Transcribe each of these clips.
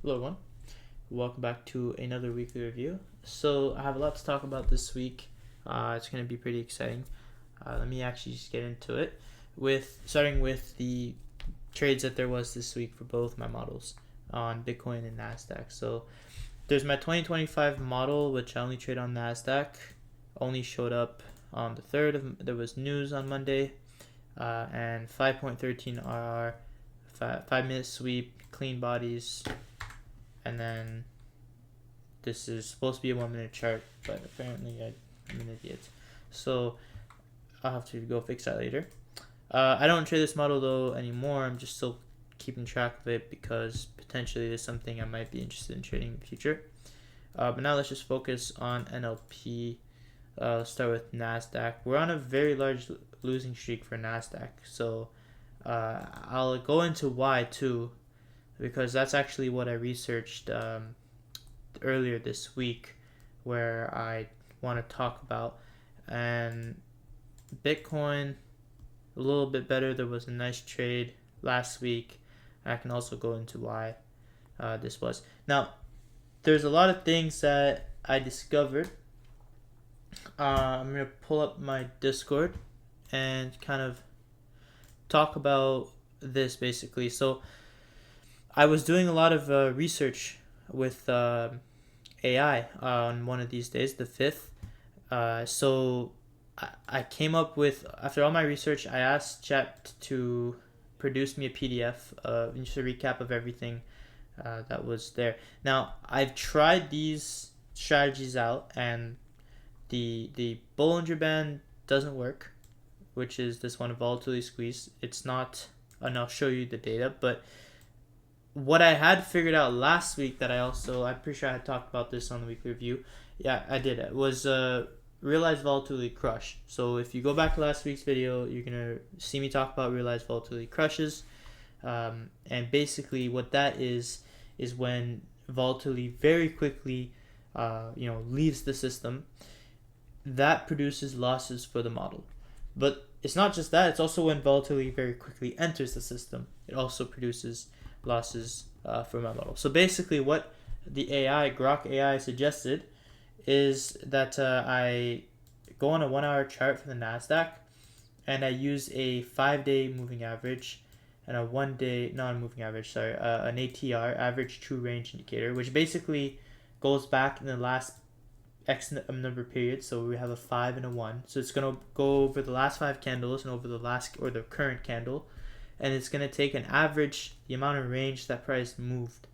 Hello everyone, welcome back to another weekly review. So I have a lot to talk about this week. It's going to be pretty exciting. Let me actually just get into it, starting with the trades that there was this week for both my models on Bitcoin and Nasdaq. So there's my 2025 model, which I only trade on Nasdaq. Only showed up on the 3rd. There was news on Monday, and 5.13 RR, 5-minute sweep, clean bodies, and then this is supposed to be a 1-minute chart, but apparently I'm an idiot. So I'll have to go fix that later. I don't trade this model though anymore. I'm just still keeping track of it because potentially there's something I might be interested in trading in the future. But now let's just focus on NLP. Let's start with Nasdaq. We're on a very large losing streak for Nasdaq, so I'll go into why too, because that's actually what I researched earlier this week, where I want to talk about. And Bitcoin, a little bit better. There was a nice trade last week. I can also go into why this was. Now, there's a lot of things that I discovered. I'm going to pull up my Discord and kind of talk about this basically. So I was doing a lot of research with AI on one of these days, the 5th. So I came up with, after all my research, I asked Chat to produce me a PDF, just a recap of everything that was there. Now, I've tried these strategies out, and the Bollinger Band doesn't work, which is this one, volatility squeeze. It's not, and I'll show you the data, but what I had figured out last week that I'm pretty sure I had talked about this on the weekly review. Yeah, I did. It was realized volatility crush. So if you go back to last week's video, you're going to see me talk about realized volatility crushes. And basically what that is when volatility very quickly leaves the system. That produces losses for the model. But it's not just that, it's also when volatility very quickly enters the system. It also produces losses for my model. So basically what the Grok AI suggested is that I go on a 1-hour chart for the Nasdaq, and I use a 5-day moving average and a 1-day non-moving average, an ATR, average true range indicator, which basically goes back in the last X number of periods. So we have a 5 and a 1. So it's going to go over the last 5 candles and over the current candle, and it's going to take an average, the amount of range that price moved.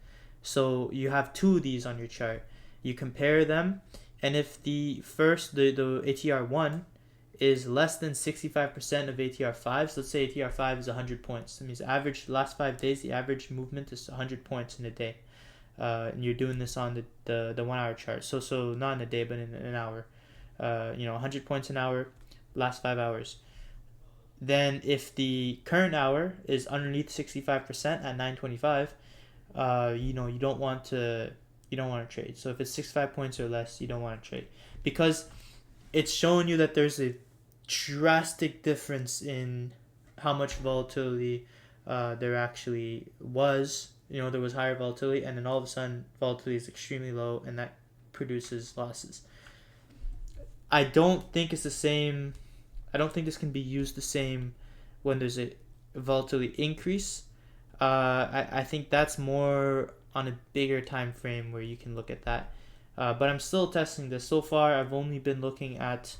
So you have 2 of these on your chart. You compare them, and if the ATR 1 is less than 65% of ATR 5, so let's say ATR 5 is 100 points. That means average last 5 days, the average movement is 100 points in a day. And you're doing this on the 1-hour chart. So not in a day, but in an hour. 100 points an hour, last 5 hours. Then if the current hour is underneath 65% at 925, you don't want to trade. So if it's 65 points or less, you don't want to trade, because it's showing you that there's a drastic difference in how much volatility there actually was. There was higher volatility, and then all of a sudden volatility is extremely low, and that produces losses. I don't think it's the same. I don't think this can be used the same when there's a volatility increase. I think that's more on a bigger time frame where you can look at that. But I'm still testing this. So far, I've only been looking at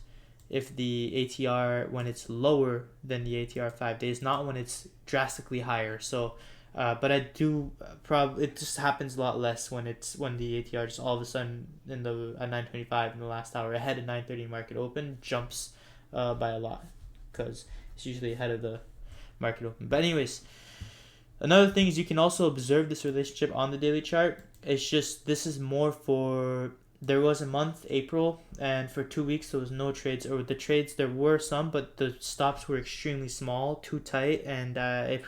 if the ATR, when it's lower than the ATR 5 days, not when it's drastically higher. So, but I do it just happens a lot less when the ATR just all of a sudden at 9:25 in the last hour ahead of 9:30 market open jumps by a lot, because it's usually ahead of the market open. But anyways, another thing is you can also observe this relationship on the daily chart. It's just, this is more for, there was a month, April, and for 2 weeks there was no trades, or the trades there were some, but the stops were extremely small, too tight, and it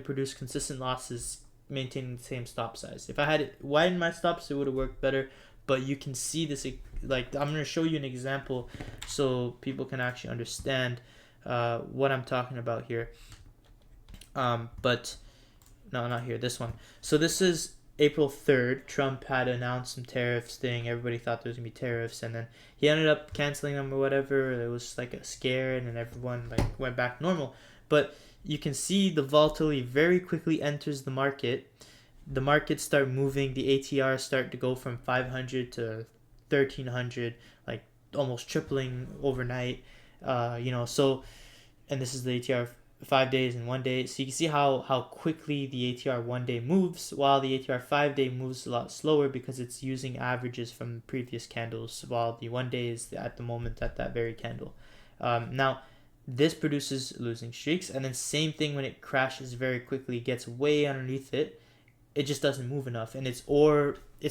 produced consistent losses maintaining the same stop size. If I had widened my stops, it would have worked better. But you can see this, like, I'm going to show you an example so people can actually understand what I'm talking about here. But no, not here, this one. So this is April 3rd, Trump had announced some tariffs thing. Everybody thought there was going to be tariffs, and then he ended up canceling them or whatever. It was like a scare, and then everyone like went back normal. But you can see the volatility very quickly enters the market. The markets start moving. The ATR start to go from 500 to 1300, like almost tripling overnight. So and this is the ATR 5 days and 1 day. So you can see how quickly the ATR 1 day moves, while the ATR 5 day moves a lot slower because it's using averages from previous candles, while the 1 day is at the moment at that very candle. Now, this produces losing streaks, and then same thing when it crashes very quickly, gets way underneath it, it just doesn't move enough, and it's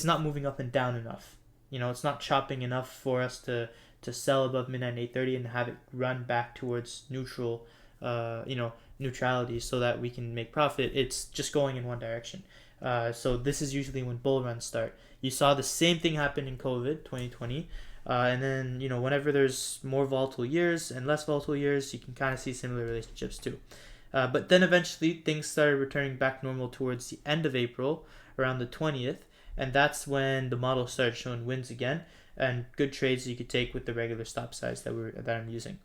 not moving up and down enough. It's not chopping enough for us to sell above midnight 8:30 and have it run back towards neutral, neutrality, so that we can make profit. It's just going in one direction. So this is usually when bull runs start. You saw the same thing happen in COVID 2020. And then, whenever there's more volatile years and less volatile years, you can kind of see similar relationships too. But then eventually things started returning back normal towards the end of April, around the 20th, and that's when the model started showing wins again and good trades you could take with the regular stop size that I'm using.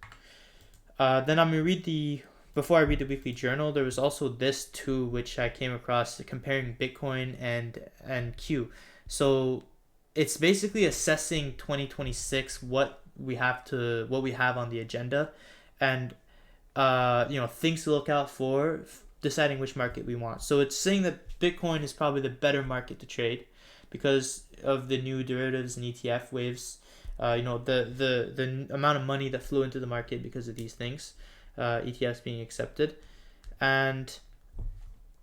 Then I'm gonna before I read the weekly journal, there was also this too, which I came across comparing Bitcoin and Q. So it's basically assessing 2026, what we have on the agenda, and things to look out for, deciding which market we want. So it's saying that Bitcoin is probably the better market to trade because of the new derivatives and ETF waves. The amount of money that flew into the market because of these things, ETFs being accepted, and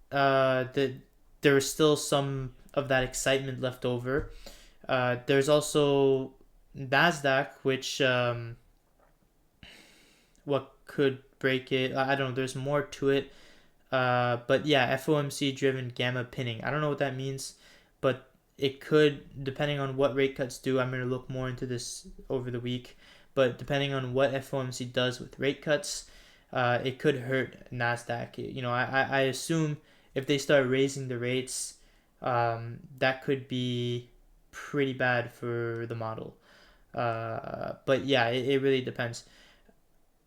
there was still some of that excitement left over. There's also Nasdaq, which what could break it. I don't know. There's more to it. But yeah, FOMC driven gamma pinning. I don't know what that means, but it could, depending on what rate cuts do. I'm going to look more into this over the week. But depending on what FOMC does with rate cuts, it could hurt Nasdaq. I assume if they start raising the rates, that could be pretty bad for the model. But yeah, it really depends.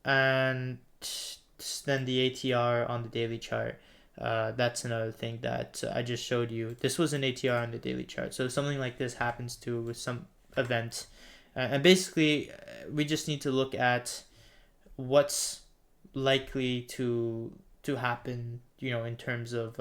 And then the ATR on the daily chart. That's another thing that I just showed you. This was an ATR on the daily chart. So something like this happens too with some event. And basically, we just need to look at what's likely to happen, in terms of...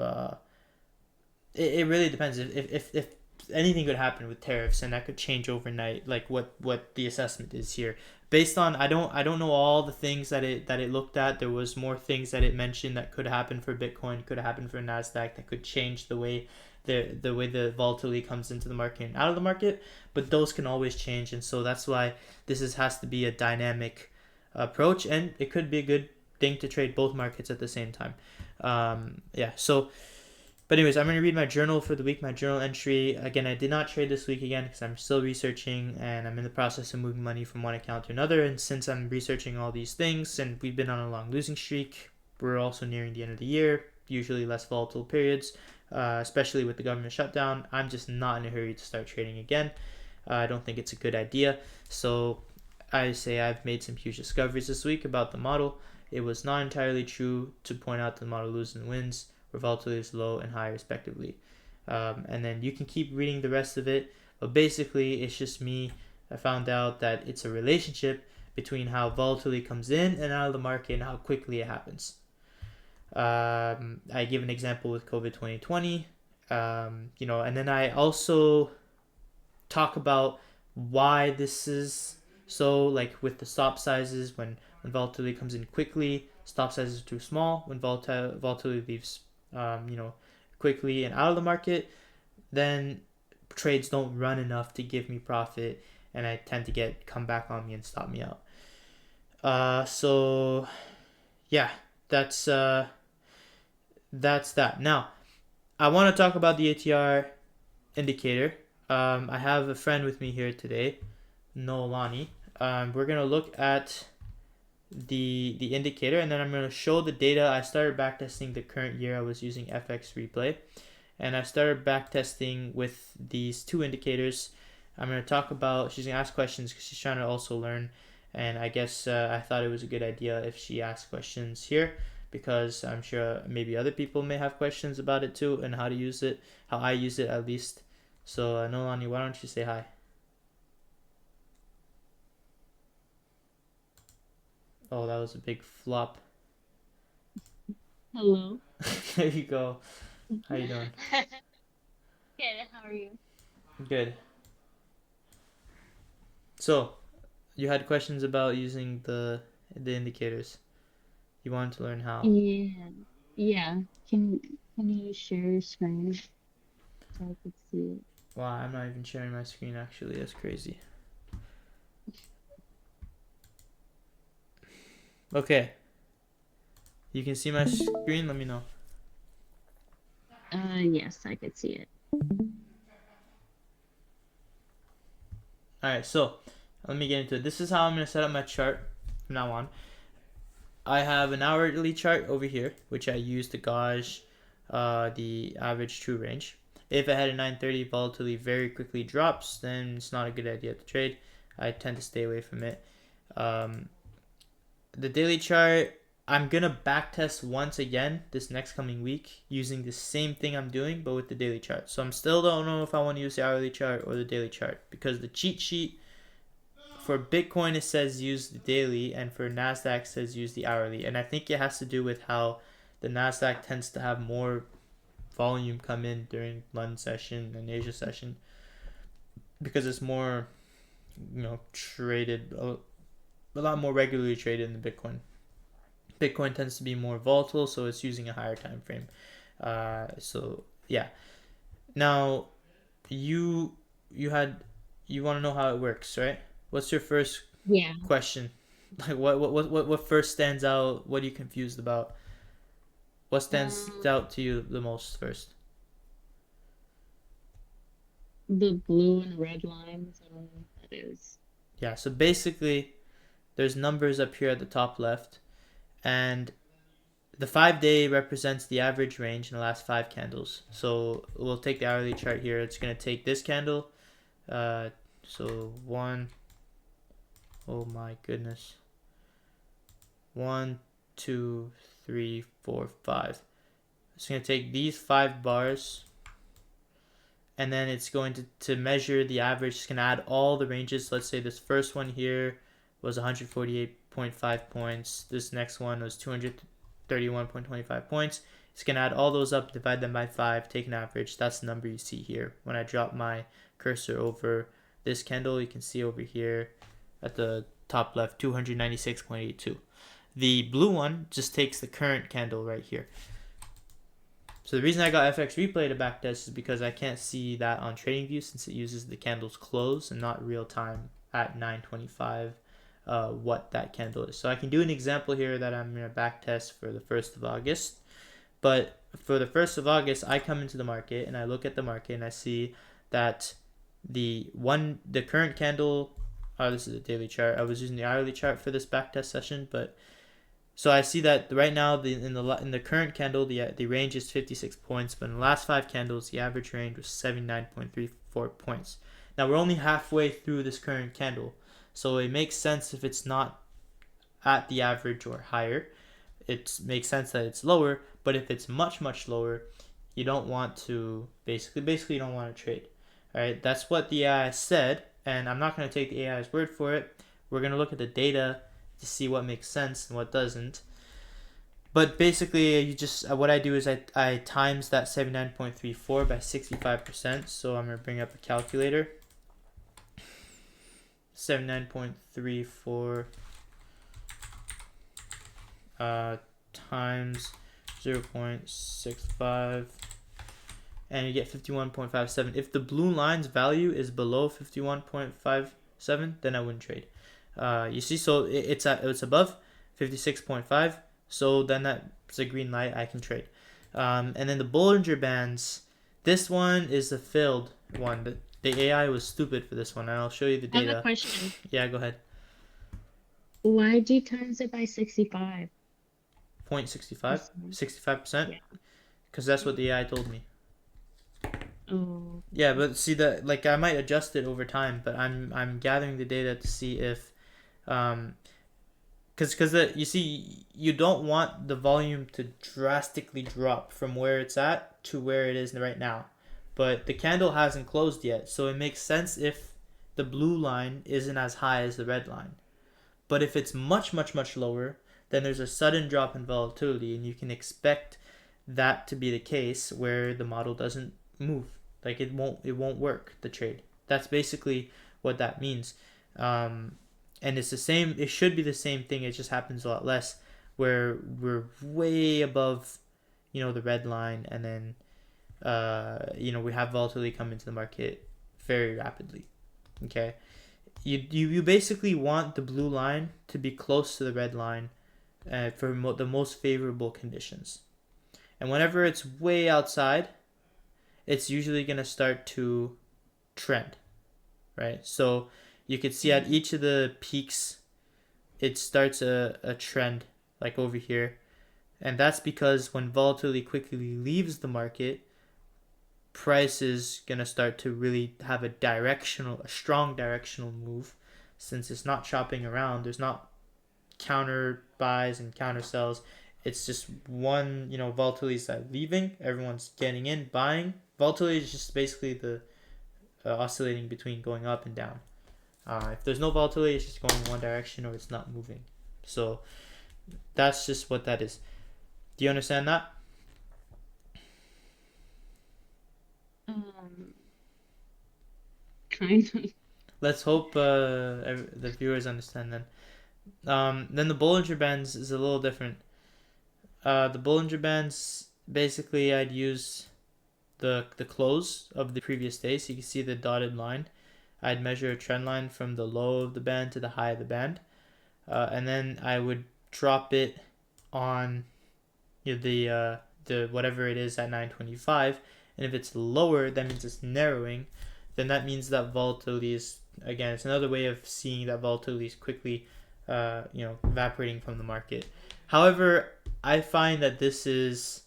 it really depends. If anything could happen with tariffs, and that could change overnight, like what the assessment is here based on. I don't know all the things that it looked at. There was more things that it mentioned that could happen for Bitcoin, could happen for Nasdaq, that could change the way the volatility comes into the market and out of the market, but those can always change, and so that's why has to be a dynamic approach, and it could be a good thing to trade both markets at the same time. But anyways, I'm going to read my journal for the week, my journal entry. Again, I did not trade this week again because I'm still researching and I'm in the process of moving money from one account to another. And since I'm researching all these things and we've been on a long losing streak, we're also nearing the end of the year, usually less volatile periods, especially with the government shutdown. I'm just not in a hurry to start trading again. I don't think it's a good idea. So I say I've made some huge discoveries this week about the model. It was not entirely true to point out the model loses and wins, where volatility is low and high respectively. And then you can keep reading the rest of it, but basically it's just me. I found out that it's a relationship between how volatility comes in and out of the market and how quickly it happens. I give an example with COVID 2020, and then I also talk about why this is so, like with the stop sizes, when volatility comes in quickly, stop sizes are too small. When volatility leaves quickly and out of the market, then trades don't run enough to give me profit, and I tend to come back on me and stop me out. So yeah, that's that. Now, I want to talk about the ATR indicator. I have a friend with me here today, Noelani. We're gonna look at the indicator, and then I'm going to show the data. I started backtesting the current year. I was using FX Replay, and I started back testing with these two indicators. I'm going to talk about, she's going to ask questions because she's trying to also learn, and I guess I thought it was a good idea if she asked questions here, because I'm sure maybe other people may have questions about it too, and how to use it, how I use it at least. So Nolani, why don't you say hi? Oh, that was a big flop. Hello. There you go. How you doing? Good, how are you? Good. So, you had questions about using the indicators. You wanted to learn how. Yeah, yeah. Can you share your screen so I could see it? Wow, I'm not even sharing my screen actually. That's crazy. Okay, you can see my screen. Let me know. Yes, I could see it. All right, so let me get into it. This is how I'm gonna set up my chart from now on. I have an hourly chart over here, which I use to gauge the average true range. If it had a 930 volatility very quickly drops, then it's not a good idea to trade. I tend to stay away from it. Um, the daily chart, I'm gonna backtest once again this next coming week using the same thing I'm doing, but with the daily chart. So I'm still don't know if I want to use the hourly chart or the daily chart, because the cheat sheet for Bitcoin it says use the daily, and for Nasdaq it says use the hourly, and I think it has to do with how the Nasdaq tends to have more volume come in during London session and Asia session, because it's more, traded a lot more regularly traded than Bitcoin. Bitcoin tends to be more volatile, so it's using a higher time frame. So yeah. Now you you had you want to know how it works, right? What's your first Yeah. question? Like what first stands out? What are you confused about? What stands Um, out to you the most first? the blue and red lines, I don't know what that is. Yeah, so basically there's numbers up here at the top left, and the 5 day represents the average range in the last five candles. So we'll take the hourly chart here. It's gonna take this candle. Uh, so one, oh my goodness, one, two, three, four, five. It's gonna take these 5 bars, and then it's going to measure the average. It's gonna add all the ranges. Let's say this first one here was 148.5 points. This next one was 231.25 points. It's gonna add all those up, divide them by 5, take an average. That's the number you see here. When I drop my cursor over this candle, you can see over here at the top left 296.82. The blue one just takes the current candle right here. So the reason I got FX Replay to backtest is because I can't see that on TradingView, since it uses the candle's close and not real time at 9:25 what that candle is. So I can do an example here that I'm going to backtest for the 1st of August. But for the 1st of August, I come into the market and I look at the market and I see that the current candle, this is a daily chart. I was using the hourly chart for this backtest session, but so I see that right now in the current candle the range is 56 points, but in the last 5 candles the average range was 79.34 points. Now we're only halfway through this current candle, so it makes sense if it's not at the average or higher. It makes sense that it's lower, but if it's much lower, you don't want to basically you don't want to trade. All right, that's what the AI said, and I'm not going to take the AI's word for it. We're going to look at the data to see what makes sense and what doesn't. But basically, you just what I do is I times that 79.34 by 65%. So I'm gonna bring up a calculator. 79.34 times 0.65, and you get 51.57. If the blue line's value is below 51.57, then I wouldn't trade. You see, so it's above 56.5, so then that's a green light. I can trade. And then the Bollinger Bands, this one is the failed one. The AI was stupid for this one, and I'll show you the I have a data. question. Yeah, go ahead. Why'd you times it by 65? 0.65, Percent. 65%, Yeah. because that's what the AI told me. Oh, Yeah, but see that like I might adjust it over time, but I'm gathering the data to see if um because you see you don't want the volume to drastically drop from where it's at to where it is right now, but the candle hasn't closed yet, so it makes sense if the blue line isn't as high as the red line. But if it's much lower, then there's a sudden drop in volatility, and you can expect that to be the case where the model doesn't move. Like it won't work the trade. That's basically what that means. Um, and it's the same. It should be the same thing. It just happens a lot less, where we're way above, the red line, and then we have volatility come into the market very rapidly. Okay, you basically want the blue line to be close to the red line for the most favorable conditions. And whenever it's way outside, it's usually going to start to trend, right? So you could see at mm, each of the peaks, it starts a trend like over here. And that's because when volatility quickly leaves the market, price is going to start to really have a strong directional move, since it's not chopping around. There's not counter buys and counter sells. It's just one, volatility is leaving. Everyone's getting in, buying. Volatility is just basically the oscillating between going up and down. If there's no volatility, it's just going in one direction or it's not moving. So that's just what that is. Do you understand that? um, kind of. Let's hope the viewers understand then. Then the Bollinger Bands is a little different. The Bollinger Bands, basically I'd use the close of the previous day, so you can see the dotted line. I'd measure a trend line from the low of the band to the high of the band, and then I would drop it on the whatever it is at 925, and if it's lower, that means it's narrowing. Then that means that volatility is, again, it's another way of seeing that volatility is quickly evaporating from the market. However, I find that this is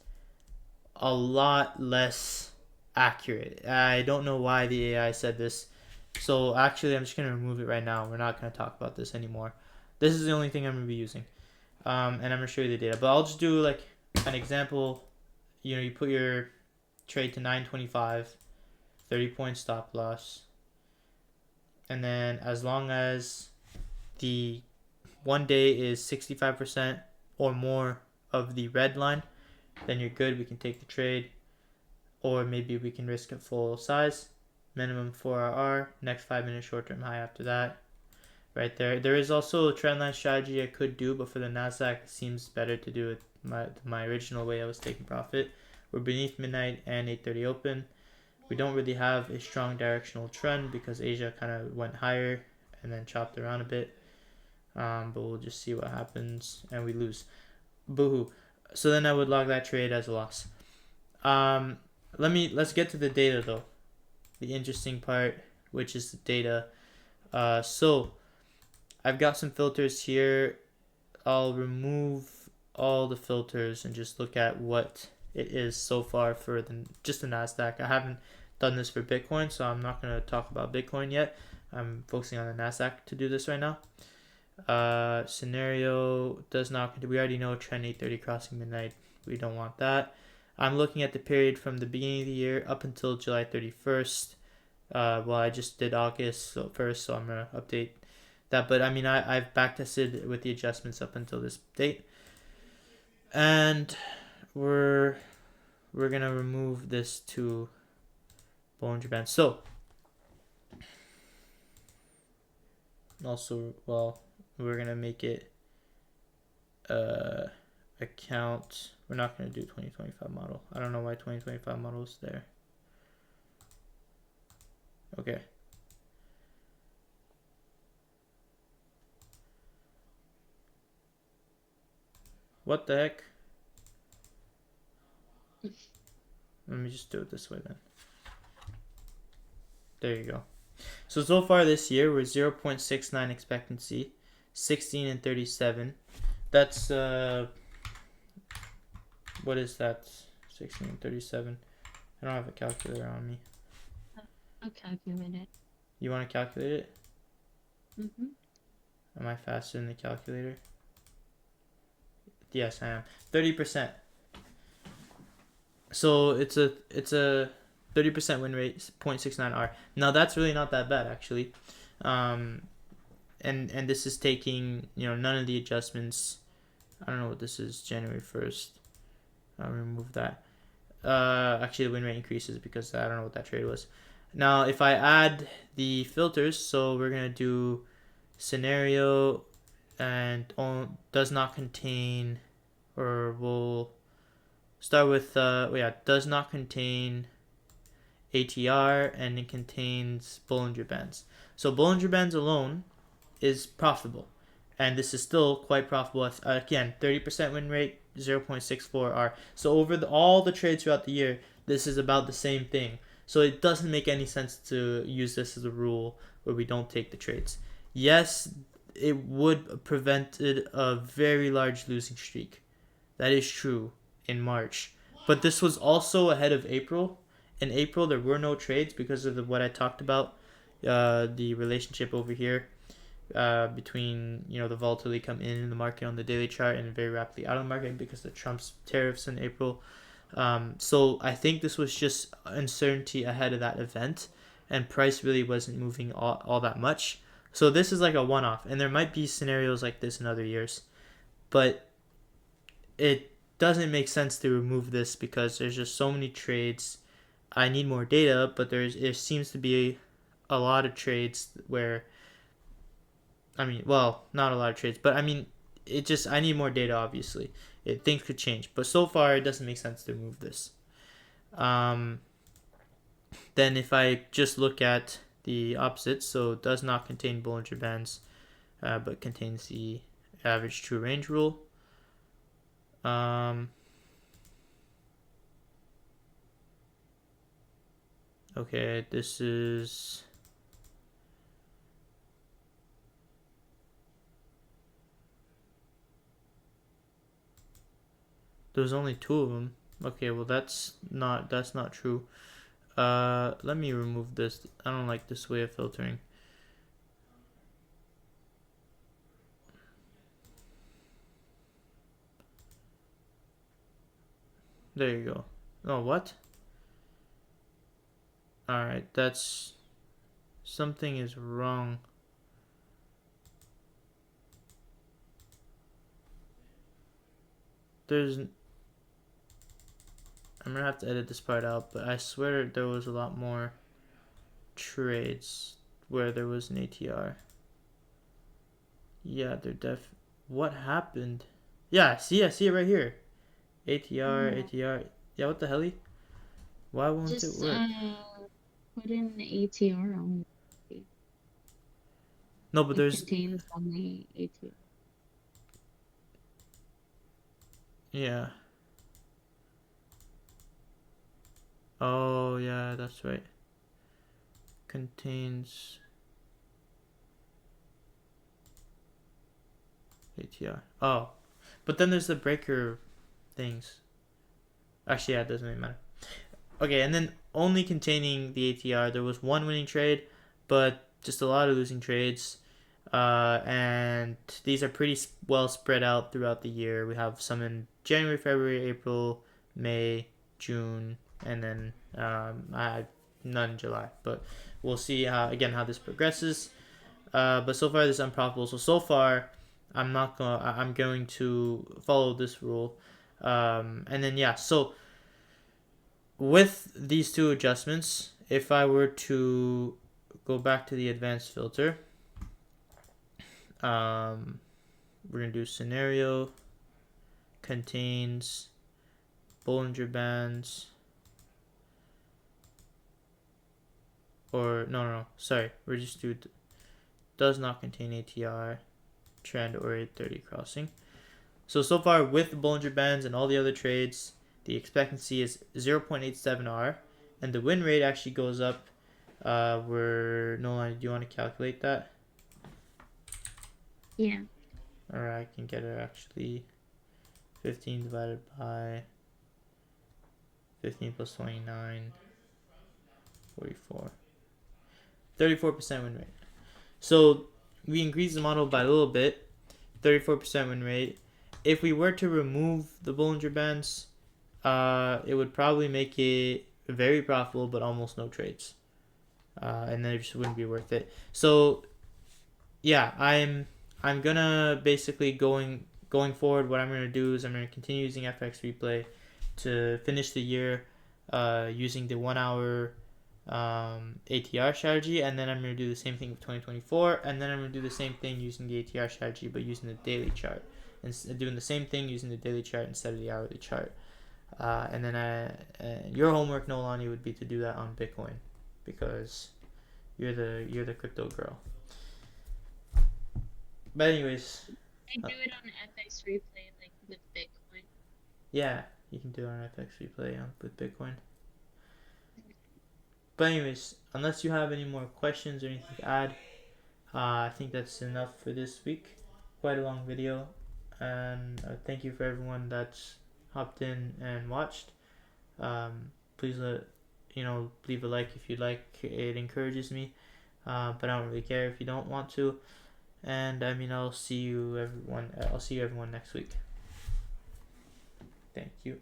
a lot less accurate. I don't know why the AI said this. So actually, I'm just going to remove it right now. We're not going to talk about this anymore. This is the only thing I'm going to be using. And I'm going to show you the data. But I'll just do like an example. You put your trade to 925, 30-point stop loss. And then as long as the 1 day is 65% or more of the red line, then you're good. We can take the trade, or maybe we can risk it full size. Minimum 4 RR, next 5 minute short term high after that. Right there. There is also a trendline strategy I could do, but for the Nasdaq, it seems better to do it my original way I was taking profit. We're beneath midnight and 8:30 open. We don't really have a strong directional trend because Asia kind of went higher and then chopped around a bit. But we'll just see what happens, and we lose. Boohoo. So then I would log that trade as a loss. Let's get to the data though. The interesting part, which is the data. So I've got some filters here. I'll remove all the filters and just look at what it is so far for just the Nasdaq. I haven't done this for Bitcoin, so I'm not going to talk about Bitcoin yet. I'm focusing on the Nasdaq to do this right now. Scenario does not. We already know trend 8:30 crossing midnight. We don't want that. I'm looking at the period from the beginning of the year up until July 31st. Well, I just did August 1st, so I'm gonna update that. But I mean, I've backtested with the adjustments up until this date, and we're gonna remove this to Bollinger Band. So also, well, we're gonna make it account. We're not gonna do 2025 model. I don't know why 2025 model is there. Okay. What the heck? Let me just do it this way then. There you go. So far this year, we're 0.69 expectancy, 16 and 37. That's, what is that? 16 and 37. I don't have a calculator on me. calculate it. You want to calculate it? Mm-hmm. Am I faster than the calculator? Yes, I am. 30%. So it's a 30% win rate, 0.69 R. Now that's really not that bad actually. Um, and this is taking, none of the adjustments. I don't know what this is. January 1st. I'll remove that. Actually the win rate increases because I don't know what that trade was. Now if I add the filters, so we're gonna do scenario and does not contain, or we'll start with does not contain ATR, and it contains Bollinger Bands. So Bollinger Bands alone is profitable, and this is still quite profitable. Again, 30% win rate, 0.64 R. So over all the trades throughout the year, this is about the same thing. So it doesn't make any sense to use this as a rule where we don't take the trades. Yes, it would have prevented a very large losing streak. That is true in March. But this was also ahead of April. In April, there were no trades because of what I talked about, the relationship over here between the volatility come in the market on the daily chart and very rapidly out of the market because of Trump's tariffs in April. So I think this was just uncertainty ahead of that event, and price really wasn't moving all that much. So this is like a one-off, and there might be scenarios like this in other years, but it doesn't make sense to remove this because there's just so many trades. I need more data, but it seems to be a lot of trades where, not a lot of trades, but I need more data. Obviously, things could change, but so far it doesn't make sense to remove this. Then if I just look at the opposite, so it does not contain Bollinger Bands, but contains the average true range rule. Okay, this is. There's only two of them. Okay, well that's not true. Let me remove this. I don't like this way of filtering. There you go. Oh, what? Alright, that's... Something is wrong. I'm gonna have to edit this part out, but I swear there was a lot more trades where there was an ATR. Yeah, What happened? Yeah, I see it right here. ATR, ATR. Yeah, what the hell? Why won't it Just work? put in ATR on it. No, but It there's... contains only ATR. Yeah. Oh, yeah, that's right. Contains ATR. Oh. But then there's the breaker things. Actually, yeah, it doesn't really matter. Okay, and then only containing the ATR, there was one winning trade, but just a lot of losing trades. And these are pretty well spread out throughout the year. We have some in January, February, April, May, June, and then I had none in July. But we'll see how this progresses. But so far this is unprofitable. So far, I'm going to follow this rule. And then yeah, so with these two adjustments, if I were to go back to the advanced filter, we're gonna do scenario contains Bollinger Bands, or no, sorry, we're just do does not contain ATR, trend, or 830 crossing. So far with the Bollinger Bands and all the other trades, the expectancy is 0.87 R, and the win rate actually goes up. Do you want to calculate that? Yeah. Alright, I can get it actually. 15 divided by 15 plus 29, 44. 34% win rate. So we increased the model by a little bit, 34% win rate. If we were to remove the Bollinger Bands, it would probably make it very profitable, but almost no trades. And then it just wouldn't be worth it. So yeah, I'm gonna basically going forward. What I'm gonna do is I'm gonna continue using FX Replay to finish the year, using the 1 hour ATR strategy, and then I'm gonna do the same thing with 2024, and then I'm gonna do the same thing using the ATR strategy, but using the daily chart, and doing the same thing using the daily chart instead of the hourly chart. And then your homework, Nolani, would be to do that on Bitcoin, because you're the crypto girl. But anyways, I do it on FX Replay, like with Bitcoin. yeah, you can do it on FX Replay with Bitcoin. But anyways, unless you have any more questions or anything to add, I think that's enough for this week. Quite a long video, and thank you for everyone that's hopped in and watched. Please leave a like if you like. It encourages me, but I don't really care if you don't want to. And I mean, I'll see you everyone next week. Thank you.